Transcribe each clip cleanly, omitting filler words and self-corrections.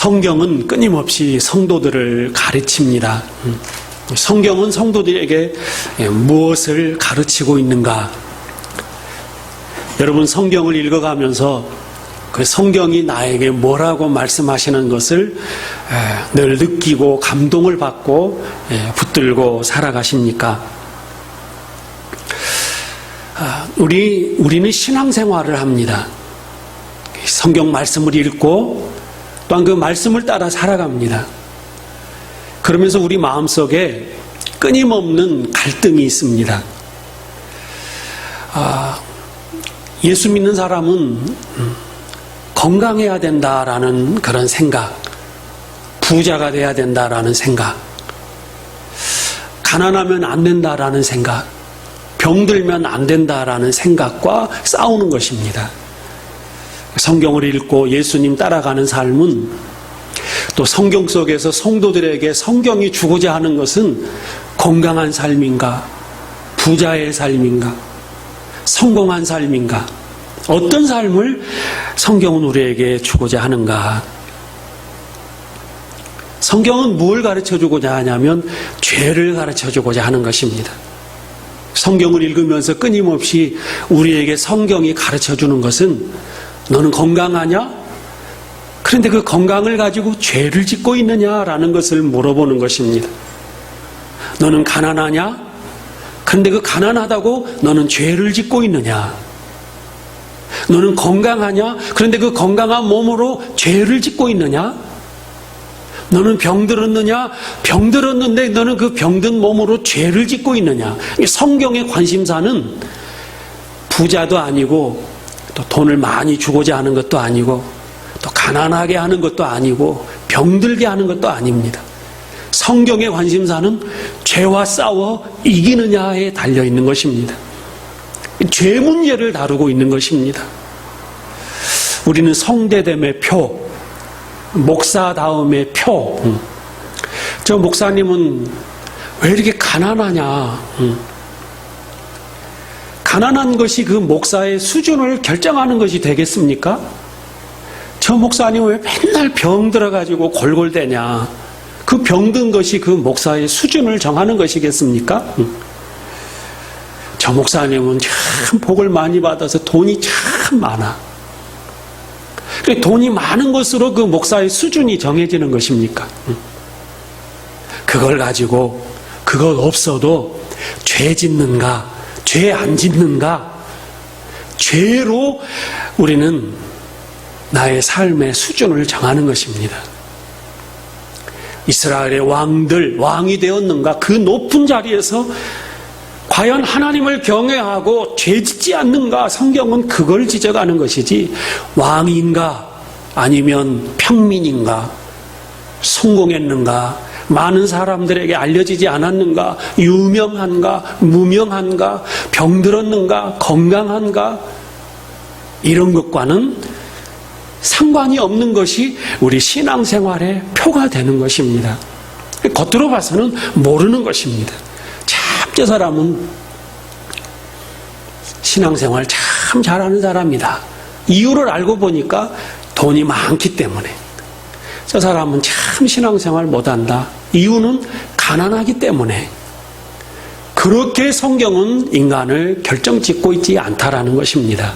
성경은 끊임없이 성도들을 가르칩니다. 성경은 성도들에게 무엇을 가르치고 있는가? 여러분, 성경을 읽어가면서 그 성경이 나에게 뭐라고 말씀하시는 것을 늘 느끼고 감동을 받고 붙들고 살아가십니까? 우리는 신앙생활을 합니다. 성경 말씀을 읽고 또한 그 말씀을 따라 살아갑니다. 그러면서 우리 마음속에 끊임없는 갈등이 있습니다. 예수 믿는 사람은 건강해야 된다라는 그런 생각, 부자가 돼야 된다라는 생각, 가난하면 안 된다라는 생각, 병들면 안 된다라는 생각과 싸우는 것입니다. 성경을 읽고 예수님 따라가는 삶은 또 성경 속에서 성도들에게 성경이 주고자 하는 것은 건강한 삶인가, 부자의 삶인가, 성공한 삶인가, 어떤 삶을 성경은 우리에게 주고자 하는가? 성경은 뭘 가르쳐주고자 하냐면 죄를 가르쳐주고자 하는 것입니다. 성경을 읽으면서 끊임없이 우리에게 성경이 가르쳐주는 것은 너는 건강하냐? 그런데 그 건강을 가지고 죄를 짓고 있느냐라는 것을 물어보는 것입니다. 너는 가난하냐? 그런데 그 가난하다고 너는 죄를 짓고 있느냐? 너는 건강하냐? 그런데 그 건강한 몸으로 죄를 짓고 있느냐? 너는 병들었느냐? 병들었는데 너는 그 병든 몸으로 죄를 짓고 있느냐? 성경의 관심사는 부자도 아니고 또 돈을 많이 주고자 하는 것도 아니고 또 가난하게 하는 것도 아니고 병들게 하는 것도 아닙니다. 성경의 관심사는 죄와 싸워 이기느냐에 달려있는 것입니다. 죄 문제를 다루고 있는 것입니다. 우리는 성대됨의 표, 목사다움의 표. 저 목사님은 왜 이렇게 가난하냐? 가난한 것이 그 목사의 수준을 결정하는 것이 되겠습니까? 저 목사님은 왜 맨날 병 들어가지고 골골대냐? 그 병든 것이 그 목사의 수준을 정하는 것이겠습니까? 저 목사님은 참 복을 많이 받아서 돈이 참 많아. 돈이 많은 것으로 그 목사의 수준이 정해지는 것입니까? 그걸 가지고 그것 없어도 죄 짓는가, 죄 안 짓는가, 죄로 우리는 나의 삶의 수준을 정하는 것입니다. 이스라엘의 왕들, 왕이 되었는가, 그 높은 자리에서 과연 하나님을 경외하고 죄 짓지 않는가, 성경은 그걸 지적하는 것이지 왕인가 아니면 평민인가, 성공했는가, 많은 사람들에게 알려지지 않았는가, 유명한가 무명한가, 병들었는가 건강한가, 이런 것과는 상관이 없는 것이 우리 신앙생활의 표가 되는 것입니다. 겉으로 봐서는 모르는 것입니다. 저 사람은 신앙생활 참 잘하는 사람이다. 이유를 알고 보니까 돈이 많기 때문에. 저 사람은 참 신앙생활 못한다. 이유는 가난하기 때문에. 그렇게 성경은 인간을 결정짓고 있지 않다라는 것입니다.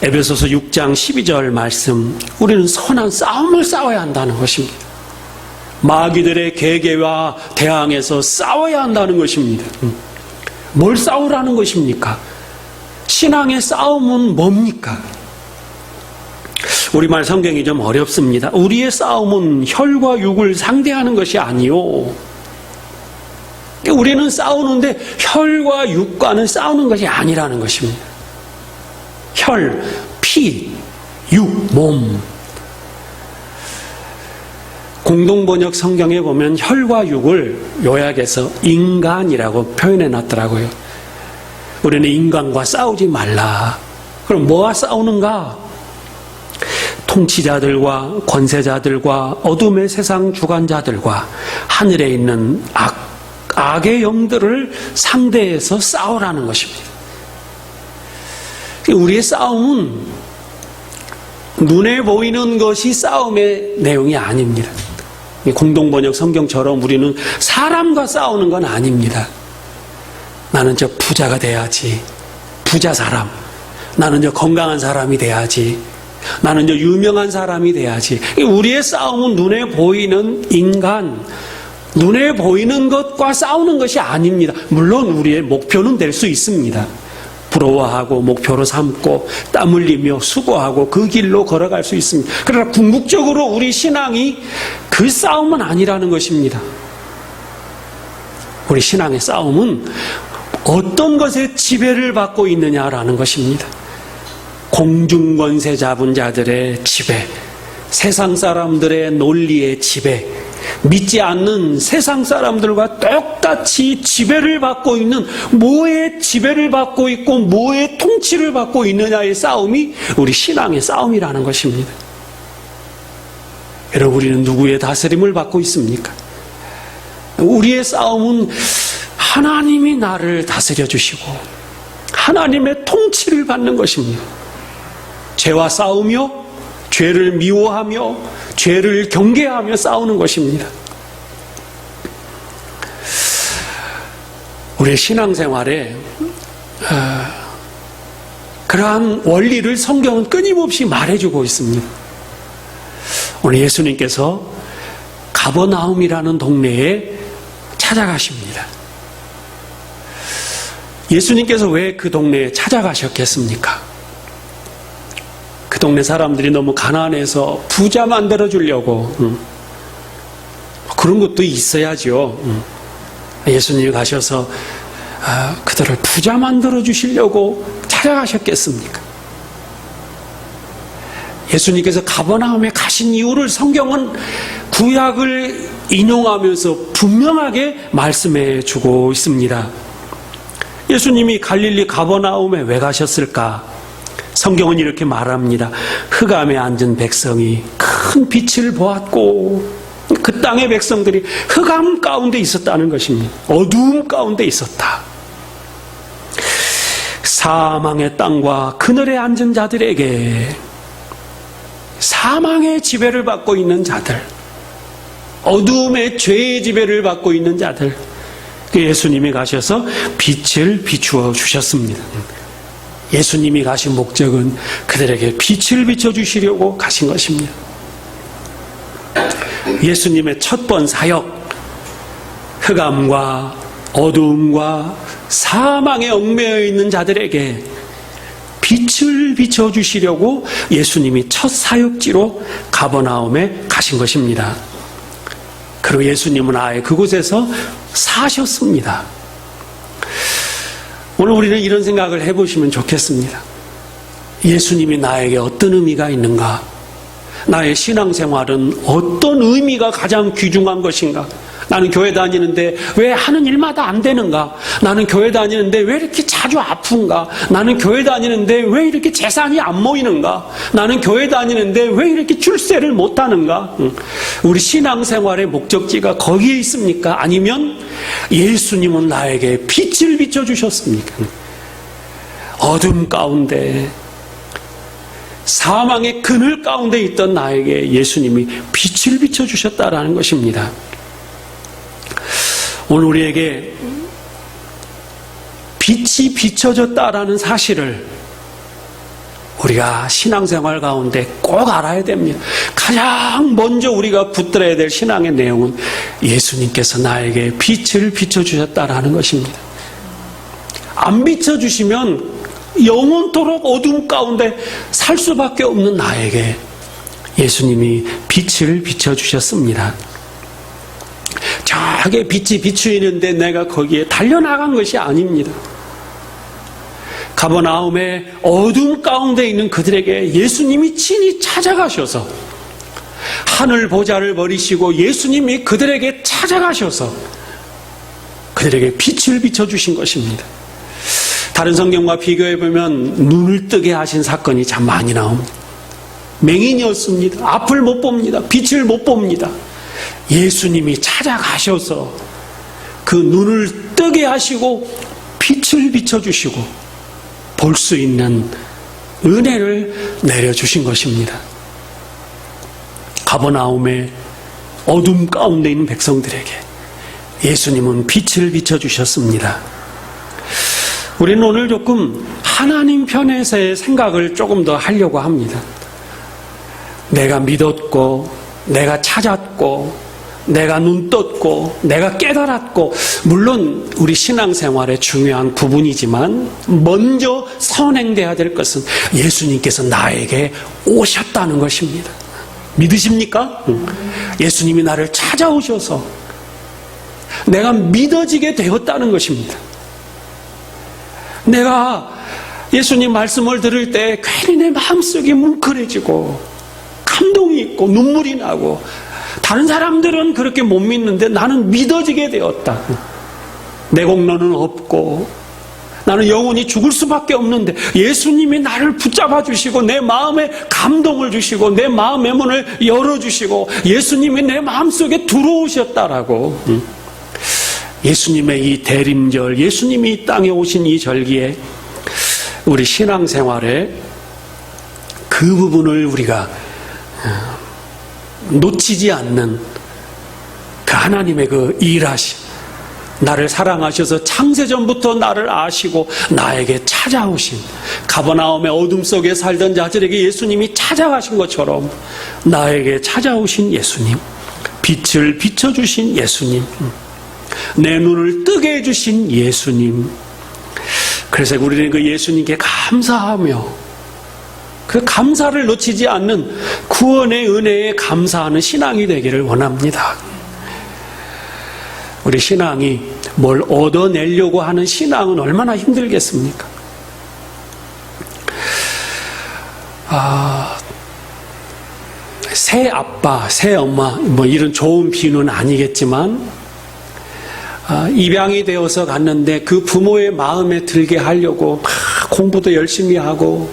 에베소서 6장 12절 말씀, 우리는 선한 싸움을 싸워야 한다는 것입니다. 마귀들의 계계와 대항해서 싸워야 한다는 것입니다. 뭘 싸우라는 것입니까? 신앙의 싸움은 뭡니까? 우리말 성경이 좀 어렵습니다. 우리의 싸움은 혈과 육을 상대하는 것이 아니요. 우리는 싸우는데 혈과 육과는 싸우는 것이 아니라는 것입니다. 혈, 피, 육, 몸. 공동번역 성경에 보면 혈과 육을 요약해서 인간이라고 표현해 놨더라고요. 우리는 인간과 싸우지 말라. 그럼 뭐와 싸우는가? 통치자들과 권세자들과 어둠의 세상 주관자들과 하늘에 있는 악의 영들을 상대해서 싸우라는 것입니다. 우리의 싸움은 눈에 보이는 것이 싸움의 내용이 아닙니다. 공동번역 성경처럼 우리는 사람과 싸우는 건 아닙니다. 나는 저 부자가 돼야지. 부자 사람. 나는 저 건강한 사람이 돼야지. 나는 저 유명한 사람이 돼야지. 우리의 싸움은 눈에 보이는 인간, 눈에 보이는 것과 싸우는 것이 아닙니다. 물론 우리의 목표는 될 수 있습니다. 부러워하고 목표로 삼고 땀 흘리며 수고하고 그 길로 걸어갈 수 있습니다. 그러나 궁극적으로 우리 신앙이 그 싸움은 아니라는 것입니다. 우리 신앙의 싸움은 어떤 것에 지배를 받고 있느냐라는 것입니다. 공중권세 잡은 자들의 지배, 세상 사람들의 논리의 지배, 믿지 않는 세상 사람들과 똑같이 지배를 받고 있는, 뭐에 지배를 받고 있고 뭐에 통치를 받고 있느냐의 싸움이 우리 신앙의 싸움이라는 것입니다. 여러분, 우리는 누구의 다스림을 받고 있습니까? 우리의 싸움은 하나님이 나를 다스려 주시고 하나님의 통치를 받는 것입니다. 죄와 싸우며 죄를 미워하며 죄를 경계하며 싸우는 것입니다. 우리의 신앙생활에 그러한 원리를 성경은 끊임없이 말해주고 있습니다. 오늘 예수님께서 가버나움이라는 동네에 찾아가십니다. 예수님께서 왜 그 동네에 찾아가셨겠습니까? 그 동네 사람들이 너무 가난해서 부자 만들어 주려고, 그런 것도 있어야죠. 예수님이 가셔서 그들을 부자 만들어 주시려고 찾아가셨겠습니까? 예수님께서 가버나움에 가신 이유를 성경은 구약을 인용하면서 분명하게 말씀해 주고 있습니다. 예수님이 갈릴리 가버나움에 왜 가셨을까? 성경은 이렇게 말합니다. 흑암에 앉은 백성이 큰 빛을 보았고, 그 땅의 백성들이 흑암 가운데 있었다는 것입니다. 어두움 가운데 있었다. 사망의 땅과 그늘에 앉은 자들에게, 사망의 지배를 받고 있는 자들, 어두움의 죄의 지배를 받고 있는 자들, 예수님이 가셔서 빛을 비추어 주셨습니다. 예수님이 가신 목적은 그들에게 빛을 비춰주시려고 가신 것입니다. 예수님의 첫 번 사역, 흑암과 어두움과 사망에 얽매여 있는 자들에게 빛을 비춰주시려고 예수님이 첫 사역지로 가버나움에 가신 것입니다. 그리고 예수님은 아예 그곳에서 사셨습니다. 오늘 우리는 이런 생각을 해보시면 좋겠습니다. 예수님이 나에게 어떤 의미가 있는가? 나의 신앙생활은 어떤 의미가 가장 귀중한 것인가? 나는 교회 다니는데 왜 하는 일마다 안 되는가? 나는 교회 다니는데 왜 이렇게 자주 아픈가? 나는 교회 다니는데 왜 이렇게 재산이 안 모이는가? 나는 교회 다니는데 왜 이렇게 출세를 못하는가? 우리 신앙생활의 목적지가 거기에 있습니까? 아니면 예수님은 나에게 빛을 비춰주셨습니까? 어둠 가운데, 사망의 그늘 가운데 있던 나에게 예수님이 빛을 비춰주셨다라는 것입니다. 오늘 우리에게 빛이 비춰졌다라는 사실을 우리가 신앙생활 가운데 꼭 알아야 됩니다. 가장 먼저 우리가 붙들어야 될 신앙의 내용은 예수님께서 나에게 빛을 비춰주셨다라는 것입니다. 안 비춰주시면 영원토록 어둠 가운데 살 수밖에 없는 나에게 예수님이 빛을 비춰주셨습니다. 저게 빛이 비추이는데 내가 거기에 달려나간 것이 아닙니다. 가버나움의 어둠 가운데 있는 그들에게 예수님이 친히 찾아가셔서, 하늘 보좌를 버리시고 예수님이 그들에게 찾아가셔서 그들에게 빛을 비춰주신 것입니다. 다른 성경과 비교해보면 눈을 뜨게 하신 사건이 참 많이 나옵니다. 맹인이었습니다. 앞을 못 봅니다. 빛을 못 봅니다. 예수님이 찾아가셔서 그 눈을 뜨게 하시고 빛을 비춰주시고 볼 수 있는 은혜를 내려주신 것입니다. 가버나움의 어둠 가운데 있는 백성들에게 예수님은 빛을 비춰주셨습니다. 우리는 오늘 조금 하나님 편에서의 생각을 조금 더 하려고 합니다. 내가 믿었고, 내가 찾았고, 내가 눈 떴고, 내가 깨달았고, 물론 우리 신앙생활의 중요한 부분이지만 먼저 선행돼야 될 것은 예수님께서 나에게 오셨다는 것입니다. 믿으십니까? 예수님이 나를 찾아오셔서 내가 믿어지게 되었다는 것입니다. 내가 예수님 말씀을 들을 때 괜히 내 마음속이 뭉클해지고 감동이 있고 눈물이 나고, 다른 사람들은 그렇게 못 믿는데 나는 믿어지게 되었다. 내 공로는 없고 나는 영원히 죽을 수밖에 없는데 예수님이 나를 붙잡아 주시고 내 마음에 감동을 주시고 내 마음의 문을 열어주시고 예수님이 내 마음속에 들어오셨다라고. 예수님의 이 대림절, 예수님이 이 땅에 오신 이 절기에 우리 신앙생활에 그 부분을 우리가 놓치지 않는 그 하나님의 그 일하심, 나를 사랑하셔서 창세전부터 나를 아시고 나에게 찾아오신, 가버나움의 어둠 속에 살던 자들에게 예수님이 찾아가신 것처럼 나에게 찾아오신 예수님, 빛을 비춰주신 예수님, 내 눈을 뜨게 해주신 예수님. 그래서 우리는 그 예수님께 감사하며 그 감사를 놓치지 않는 구원의 은혜에 감사하는 신앙이 되기를 원합니다. 우리 신앙이 뭘 얻어내려고 하는 신앙은 얼마나 힘들겠습니까? 새 아빠, 새 엄마, 뭐 이런 좋은 비유는 아니겠지만, 입양이 되어서 갔는데 그 부모의 마음에 들게 하려고 막 공부도 열심히 하고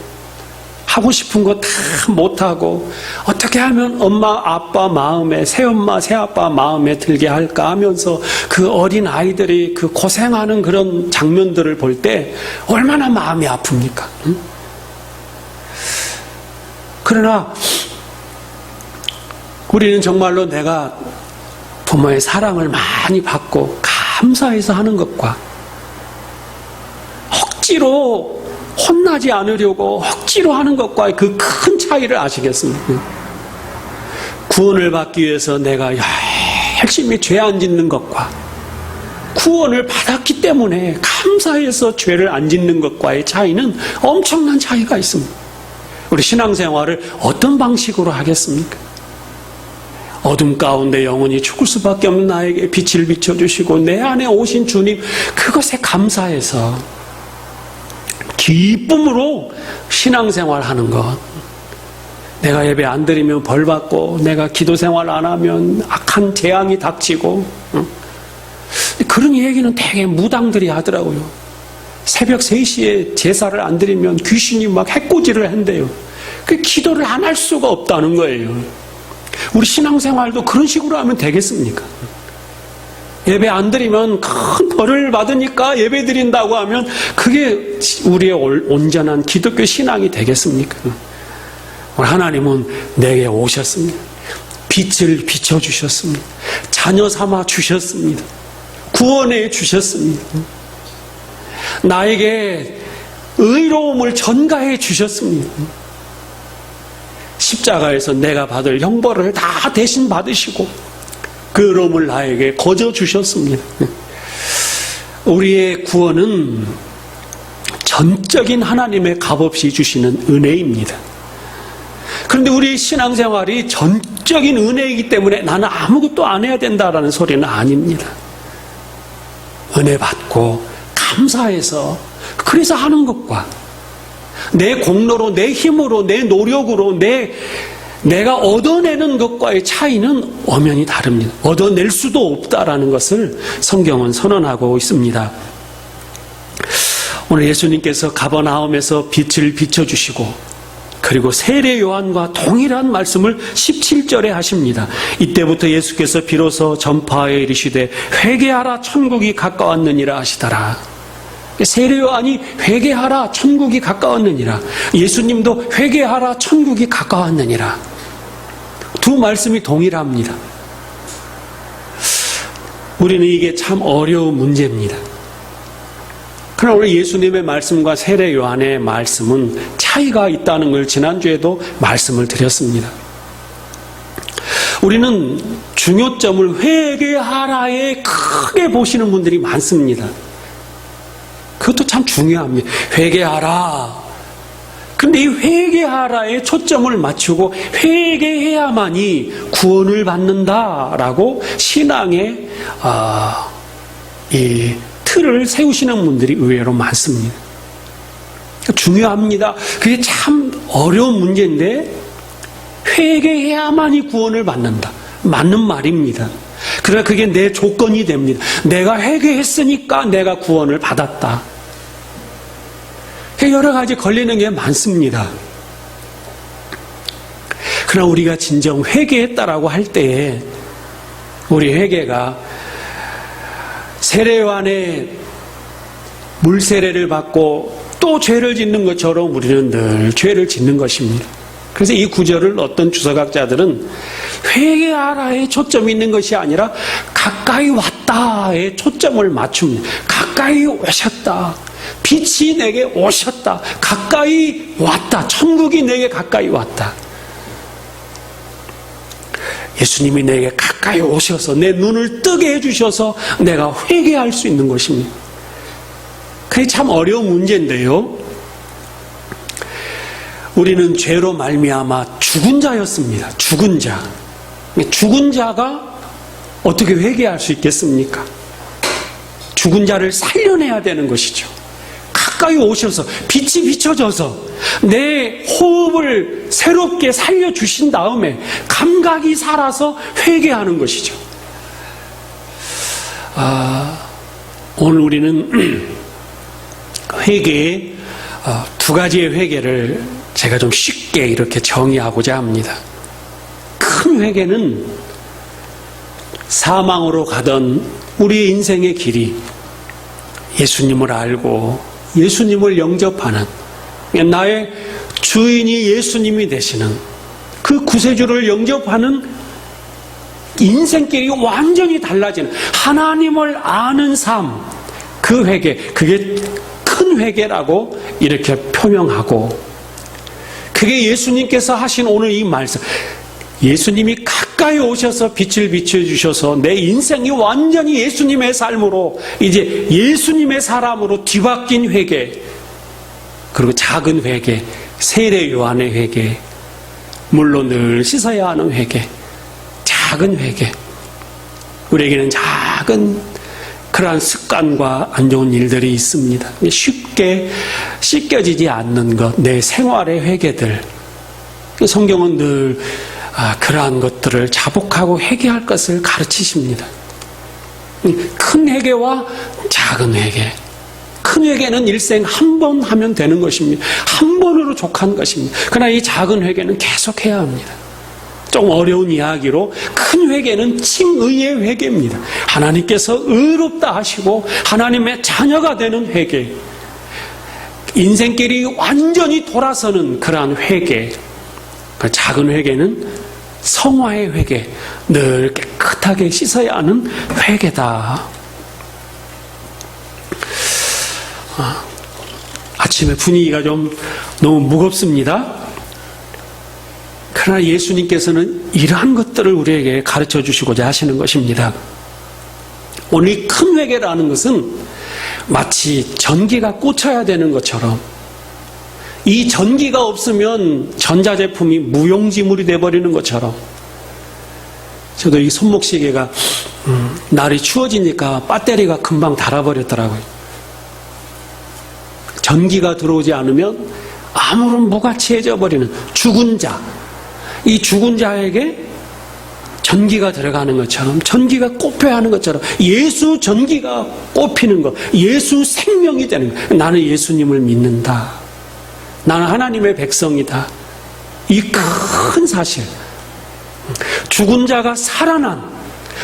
싶은 거 다 못하고 어떻게 하면 엄마 아빠 마음에, 새엄마 새아빠 마음에 들게 할까 하면서 그 어린 아이들이 그 고생하는 그런 장면들을 볼 때 얼마나 마음이 아픕니까? 응? 그러나 우리는 정말로 내가 부모의 사랑을 많이 받고 감사해서 하는 것과 억지로 혼나지 않으려고 억지로 하는 것과의 그 큰 차이를 아시겠습니까? 구원을 받기 위해서 내가 열심히 죄 안 짓는 것과 구원을 받았기 때문에 감사해서 죄를 안 짓는 것과의 차이는 엄청난 차이가 있습니다. 우리 신앙생활을 어떤 방식으로 하겠습니까? 어둠 가운데 영원히 죽을 수밖에 없는 나에게 빛을 비춰주시고 내 안에 오신 주님, 그것에 감사해서 기쁨으로 신앙생활 하는 것. 내가 예배 안 드리면 벌 받고, 내가 기도 생활 안 하면 악한 재앙이 닥치고, 그런 얘기는 되게 무당들이 하더라고요. 새벽 3시에 제사를 안 드리면 귀신이 막 해코지를 한대요. 그 기도를 안 할 수가 없다는 거예요. 우리 신앙생활도 그런 식으로 하면 되겠습니까? 예배 안 드리면 큰 벌을 받으니까 예배 드린다고 하면 그게 우리의 온전한 기독교 신앙이 되겠습니까? 하나님은 내게 오셨습니다. 빛을 비춰주셨습니다. 자녀 삼아 주셨습니다. 구원해 주셨습니다. 나에게 의로움을 전가해 주셨습니다. 십자가에서 내가 받을 형벌을 다 대신 받으시고 그 의로움을 나에게 거저 주셨습니다. 우리의 구원은 전적인 하나님의 값없이 주시는 은혜입니다. 그런데 우리 신앙생활이 전적인 은혜이기 때문에 나는 아무것도 안 해야 된다라는 소리는 아닙니다. 은혜 받고 감사해서 그래서 하는 것과 내 공로로, 내 힘으로, 내 노력으로 내가 얻어내는 것과의 차이는 엄연히 다릅니다. 얻어낼 수도 없다라는 것을 성경은 선언하고 있습니다. 오늘 예수님께서 가버나움에서 빛을 비춰주시고 그리고 세례 요한과 동일한 말씀을 17절에 하십니다. 이때부터 예수께서 비로소 전파하여 이르시되 회개하라 천국이 가까웠느니라 하시더라. 세례 요한이 회개하라 천국이 가까웠느니라. 예수님도 회개하라 천국이 가까웠느니라. 두 말씀이 동일합니다. 우리는 이게 참 어려운 문제입니다. 그러나 우리 예수님의 말씀과 세례 요한의 말씀은 차이가 있다는 걸 지난주에도 말씀을 드렸습니다. 우리는 중요점을 회개하라에 크게 보시는 분들이 많습니다. 그것도 참 중요합니다. 회개하라. 근데 이 회개하라에 초점을 맞추고 회개해야만이 구원을 받는다라고 신앙의 이 틀을 세우시는 분들이 의외로 많습니다. 중요합니다. 그게 참 어려운 문제인데 회개해야만이 구원을 받는다. 맞는 말입니다. 그러나 그게 내 조건이 됩니다. 내가 회개했으니까 내가 구원을 받았다. 여러 가지 걸리는 게 많습니다. 그러나 우리가 진정 회개했다라고 할 때에 우리 회개가 세례요한의 물세례를 받고 또 죄를 짓는 것처럼 우리는 늘 죄를 짓는 것입니다. 그래서 이 구절을 어떤 주석학자들은 회개하라에 초점이 있는 것이 아니라 가까이 왔다에 초점을 맞춥니다. 가까이 오셨다. 빛이 내게 오셨다. 가까이 왔다. 천국이 내게 가까이 왔다. 예수님이 내게 가까이 오셔서 내 눈을 뜨게 해주셔서 내가 회개할 수 있는 것입니다. 그게 참 어려운 문제인데요. 우리는 죄로 말미암아 죽은 자였습니다. 죽은 자. 죽은 자가 어떻게 회개할 수 있겠습니까? 죽은 자를 살려내야 되는 것이죠. 가까이 오셔서 빛이 비춰져서 내 호흡을 새롭게 살려주신 다음에 감각이 살아서 회개하는 것이죠. 오늘 우리는 회개의 두 가지의 회개를 제가 좀 쉽게 이렇게 정의하고자 합니다. 큰 회개는 사망으로 가던 우리의 인생의 길이 예수님을 알고 예수님을 영접하는, 나의 주인이 예수님이 되시는 그 구세주를 영접하는 인생길이 완전히 달라지는 하나님을 아는 삶, 그 회개, 그게 큰 회개라고 이렇게 표명하고, 그게 예수님께서 하신 오늘 이 말씀, 예수님이 가까이 오셔서 빛을 비춰주셔서 내 인생이 완전히 예수님의 삶으로, 이제 예수님의 사람으로 뒤바뀐 회개, 그리고 작은 회개, 세례 요한의 회개, 물론 늘 씻어야 하는 회개, 작은 회개, 우리에게는 작은 그러한 습관과 안 좋은 일들이 있습니다. 쉽게 씻겨지지 않는 것, 내 생활의 회개들, 성경은 늘 그러한 것들을 자복하고 회개할 것을 가르치십니다. 큰 회개와 작은 회개. 큰 회개는 일생 한 번 하면 되는 것입니다. 한 번으로 족한 것입니다. 그러나 이 작은 회개는 계속 해야 합니다. 좀 어려운 이야기로 큰 회개는 칭의의 회개입니다. 하나님께서 의롭다 하시고 하나님의 자녀가 되는 회개. 인생길이 완전히 돌아서는 그러한 회개. 작은 회개는 성화의 회개, 늘 깨끗하게 씻어야 하는 회개다. 아침에 분위기가 좀 너무 무겁습니다. 그러나 예수님께서는 이러한 것들을 우리에게 가르쳐 주시고자 하시는 것입니다. 오늘 이 큰 회개라는 것은 마치 전기가 꽂혀야 되는 것처럼, 이 전기가 없으면 전자제품이 무용지물이 돼버리는 것처럼, 저도 이 손목시계가 날이 추워지니까 배터리가 금방 닳아버렸더라고요. 전기가 들어오지 않으면 아무런 무가치해져 버리는 죽은 자, 이 죽은 자에게 전기가 들어가는 것처럼, 전기가 꼽혀야 하는 것처럼 예수 전기가 꼽히는 것, 예수 생명이 되는 것. 나는 예수님을 믿는다. 나는 하나님의 백성이다. 이 큰 사실. 죽은 자가 살아난,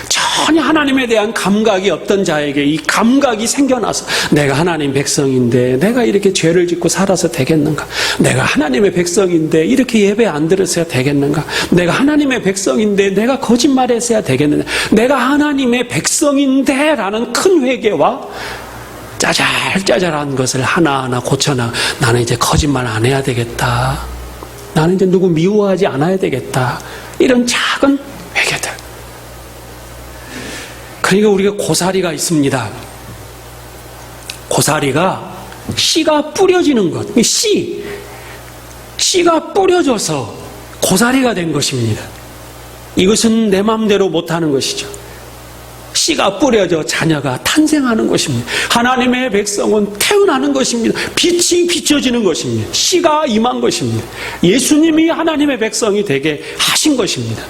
전혀 하나님에 대한 감각이 없던 자에게 이 감각이 생겨나서 내가 하나님 백성인데 내가 이렇게 죄를 짓고 살아서 되겠는가? 내가 하나님의 백성인데 이렇게 예배 안 드렸어야 되겠는가? 내가 하나님의 백성인데 내가 거짓말했어야 되겠는가? 내가 하나님의 백성인데 라는 큰 회개와 짜잘짜잘한 것을 하나하나 고쳐나 나는 이제 거짓말 안 해야 되겠다. 나는 이제 누구 미워하지 않아야 되겠다. 이런 작은 회개들. 그러니까 우리가 고사리가 있습니다. 고사리가 씨가 뿌려지는 것. 씨가 뿌려져서 고사리가 된 것입니다. 이것은 내 마음대로 못하는 것이죠. 씨가 뿌려져 자녀가 탄생하는 것입니다. 하나님의 백성은 태어나는 것입니다. 빛이 비춰지는 것입니다. 씨가 임한 것입니다. 예수님이 하나님의 백성이 되게 하신 것입니다.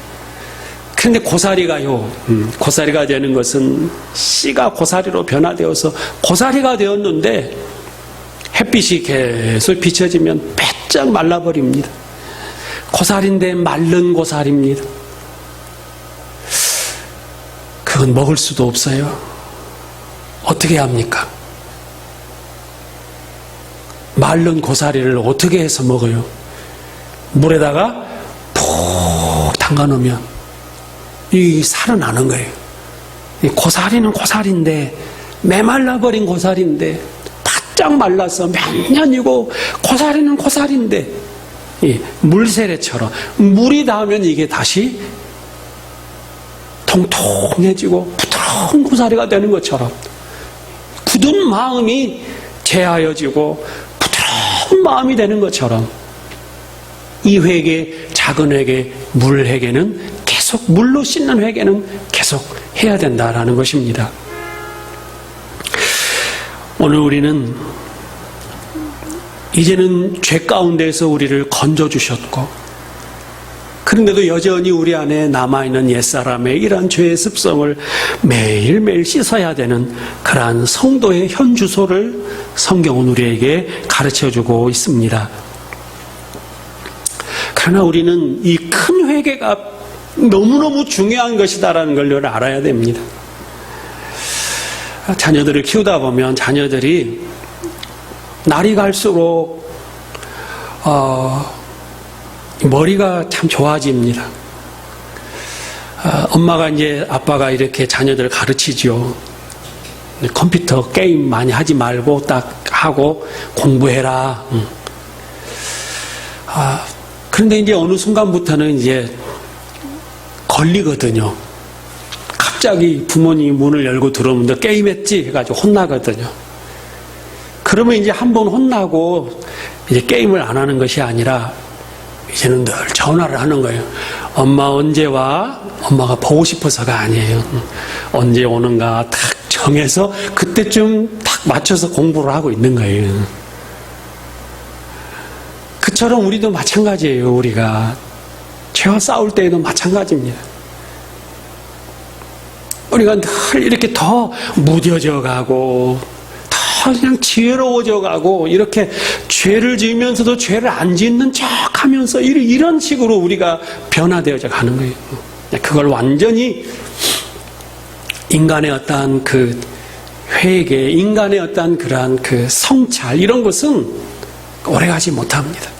그런데 고사리가요, 고사리가 되는 것은 씨가 고사리로 변화되어서 고사리가 되었는데 햇빛이 계속 비춰지면 빼짝 말라버립니다. 고사리인데 마른 고사리입니다. 그건 먹을 수도 없어요. 어떻게 합니까? 마른 고사리를 어떻게 해서 먹어요? 물에다가 푹 담가놓으면 이 살아나는 거예요. 이 고사리는 고사리인데 메말라버린 고사리인데 바짝 말라서 몇 년이고 고사리는 고사리인데 물세례처럼 물이 닿으면 이게 다시 통통해지고 부드러운 고사리가 되는 것처럼 굳은 마음이 재하여지고 부드러운 마음이 되는 것처럼 이 회개, 작은 회개, 물 회개는 계속 물로 씻는 회개는 계속 해야 된다라는 것입니다. 오늘 우리는 이제는 죄 가운데에서 우리를 건져주셨고 그런데도 여전히 우리 안에 남아있는 옛사람의 이러한 죄의 습성을 매일매일 씻어야 되는 그러한 성도의 현주소를 성경은 우리에게 가르쳐주고 있습니다. 그러나 우리는 이 큰 회개가 너무너무 중요한 것이다라는 걸 알아야 됩니다. 자녀들을 키우다 보면 자녀들이 날이 갈수록 머리가 참 좋아집니다. 엄마가 이제 아빠가 이렇게 자녀들을 가르치죠. 컴퓨터 게임 많이 하지 말고 딱 하고 공부해라. 그런데 이제 어느 순간부터는 이제 걸리거든요. 갑자기 부모님이 문을 열고 들어오면 너 게임했지? 해가지고 혼나거든요. 그러면 이제 한 번 혼나고 이제 게임을 안 하는 것이 아니라 이제는 늘 전화를 하는 거예요. 엄마 언제 와? 엄마가 보고 싶어서가 아니에요. 언제 오는가 딱 정해서 그때쯤 딱 맞춰서 공부를 하고 있는 거예요. 그처럼 우리도 마찬가지예요. 우리가 죄와 싸울 때에도 마찬가지입니다. 우리가 늘 이렇게 더 무뎌져 가고 더 그냥 지혜로워져 가고 이렇게 죄를 지으면서도 죄를 안 짓는 척 하면서 이런 식으로 우리가 변화되어져 가는 거예요. 그걸 완전히 인간의 어떤 그 회개, 인간의 어떤 그러한 그 성찰 이런 것은 오래가지 못합니다.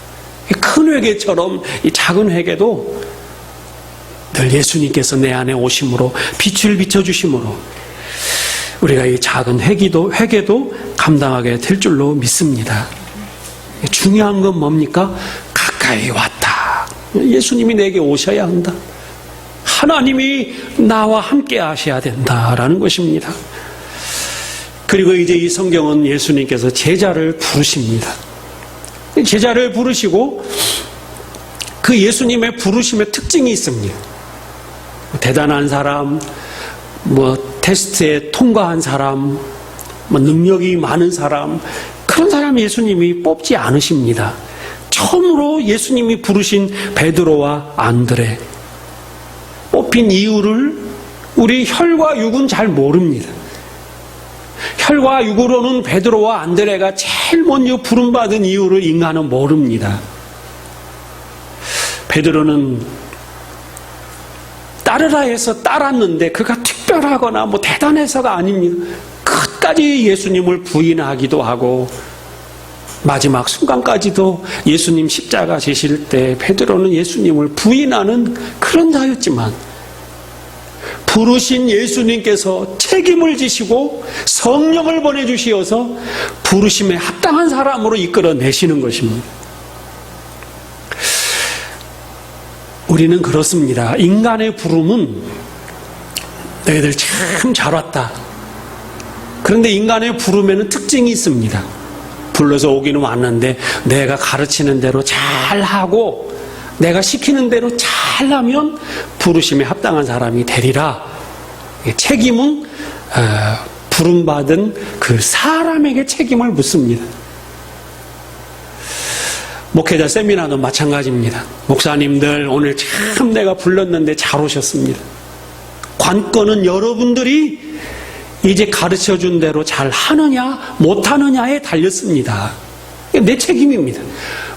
큰 회개처럼 이 작은 회개도 늘 예수님께서 내 안에 오심으로 빛을 비춰주심으로 우리가 이 작은 회개도 감당하게 될 줄로 믿습니다. 중요한 건 뭡니까? 가까이 왔다. 예수님이 내게 오셔야 한다. 하나님이 나와 함께 하셔야 된다라는 것입니다. 그리고 이제 이 성경은 예수님께서 제자를 부르십니다. 제자를 부르시고 그 예수님의 부르심의 특징이 있습니다. 대단한 사람, 테스트에 통과한 사람, 능력이 많은 사람, 그런 사람 예수님이 뽑지 않으십니다. 처음으로 예수님이 부르신 베드로와 안드레, 뽑힌 이유를 우리 혈과 육은 잘 모릅니다. 혈과 육으로는 베드로와 안드레가 제일 먼저 부름받은 이유를 인간은 모릅니다. 베드로는 따르라 해서 따랐는데 그가 특별하거나 뭐 대단해서가 아닙니다. 끝까지 예수님을 부인하기도 하고 마지막 순간까지도 예수님 십자가 지실 때 베드로는 예수님을 부인하는 그런 자였지만 부르신 예수님께서 책임을 지시고 성령을 보내주시어서 부르심에 합당한 사람으로 이끌어내시는 것입니다. 우리는 그렇습니다. 인간의 부름은 너희들 참 잘 왔다. 그런데 인간의 부름에는 특징이 있습니다. 불러서 오기는 왔는데 내가 가르치는 대로 잘하고 내가 시키는 대로 잘하면 부르심에 합당한 사람이 되리라. 책임은 부름받은 그 사람에게 책임을 묻습니다. 목회자 세미나도 마찬가지입니다. 목사님들 오늘 참 내가 불렀는데 잘 오셨습니다. 관건은 여러분들이 이제 가르쳐준 대로 잘 하느냐 못하느냐에 달렸습니다. 내 책임입니다.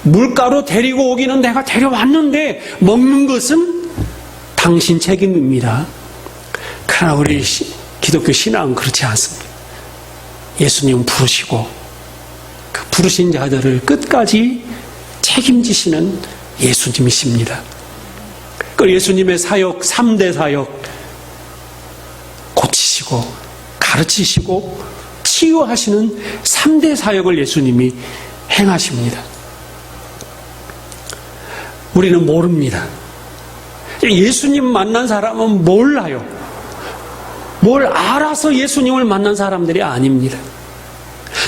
물가로 데리고 오기는 내가 데려왔는데 먹는 것은 당신 책임입니다. 그러나 우리 기독교 신앙은 그렇지 않습니다. 예수님 부르시고 그 부르신 자들을 끝까지 책임지시는 예수님이십니다. 그 예수님의 사역, 3대 사역 고치시고 가르치시고 치유하시는 3대 사역을 예수님이 행하십니다. 우리는 모릅니다. 예수님 만난 사람은 몰라요. 뭘 알아서 예수님을 만난 사람들이 아닙니다.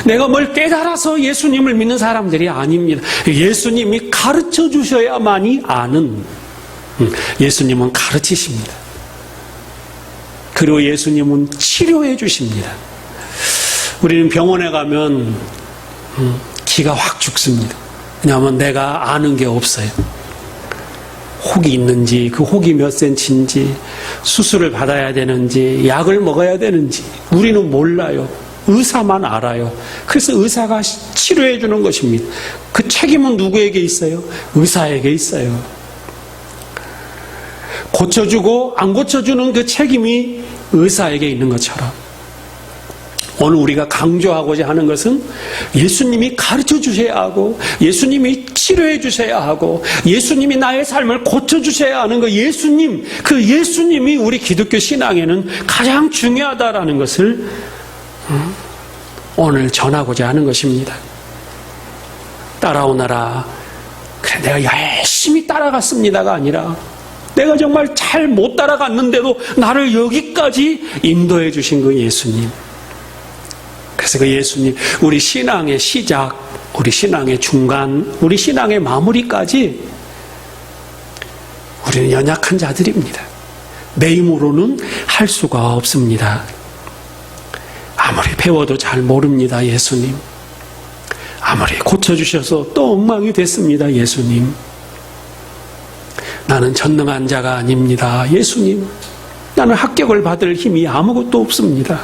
내가 뭘 깨달아서 예수님을 믿는 사람들이 아닙니다. 예수님이 가르쳐 주셔야만이 아는, 예수님은 가르치십니다. 그리고 예수님은 치료해 주십니다. 우리는 병원에 가면 기가 확 죽습니다. 왜냐하면 내가 아는 게 없어요. 혹이 있는지, 그 혹이 몇 센치인지, 수술을 받아야 되는지, 약을 먹어야 되는지 우리는 몰라요. 의사만 알아요. 그래서 의사가 치료해 주는 것입니다. 그 책임은 누구에게 있어요? 의사에게 있어요. 고쳐주고 안 고쳐주는 그 책임이 의사에게 있는 것처럼 오늘 우리가 강조하고자 하는 것은 예수님이 가르쳐 주셔야 하고 예수님이 치료해 주셔야 하고 예수님이 나의 삶을 고쳐주셔야 하는 그 예수님이 우리 기독교 신앙에는 가장 중요하다라는 것을 오늘 전하고자 하는 것입니다. 따라오너라. 그래, 내가 열심히 따라갔습니다가 아니라 내가 정말 잘 못 따라갔는데도 나를 여기까지 인도해 주신 그 예수님. 그래서 그 예수님, 우리 신앙의 시작, 우리 신앙의 중간, 우리 신앙의 마무리까지 우리는 연약한 자들입니다. 내 힘으로는 할 수가 없습니다. 아무리 배워도 잘 모릅니다, 예수님. 아무리 고쳐주셔서 또 엉망이 됐습니다, 예수님. 나는 전능한 자가 아닙니다, 예수님. 나는 합격을 받을 힘이 아무것도 없습니다.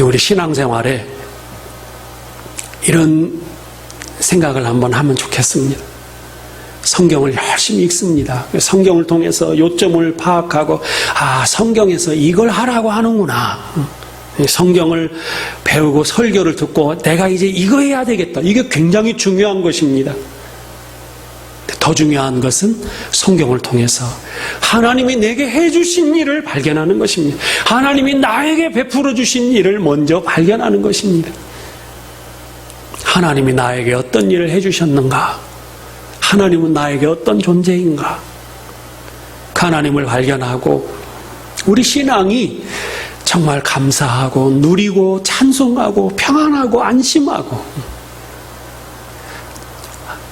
우리 신앙생활에 이런 생각을 한번 하면 좋겠습니다. 성경을 열심히 읽습니다. 성경을 통해서 요점을 파악하고 성경에서 이걸 하라고 하는구나. 성경을 배우고 설교를 듣고 내가 이제 이거 해야 되겠다. 이게 굉장히 중요한 것입니다. 더 중요한 것은 성경을 통해서 하나님이 내게 해주신 일을 발견하는 것입니다. 하나님이 나에게 베풀어 주신 일을 먼저 발견하는 것입니다. 하나님이 나에게 어떤 일을 해주셨는가? 하나님은 나에게 어떤 존재인가? 그 하나님을 발견하고 우리 신앙이 정말 감사하고 누리고 찬송하고 평안하고 안심하고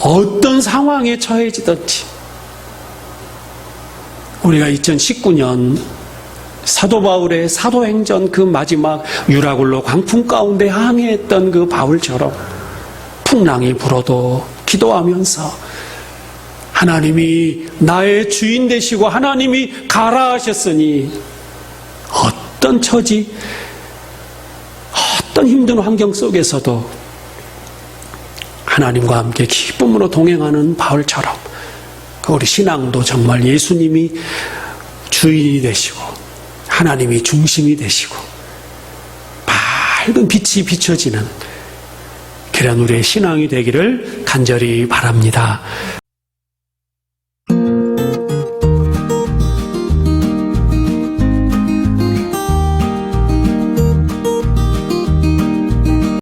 어떤 상황에 처해지든지 우리가 2019년 사도 바울의 사도행전 그 마지막 유라굴로 광풍 가운데 항해했던 그 바울처럼 풍랑이 불어도 기도하면서 하나님이 나의 주인 되시고 하나님이 가라 하셨으니 어떤 처지, 어떤 힘든 환경 속에서도 하나님과 함께 기쁨으로 동행하는 바울처럼 우리 신앙도 정말 예수님이 주인이 되시고 하나님이 중심이 되시고 밝은 빛이 비춰지는 그런 우리의 신앙이 되기를 간절히 바랍니다.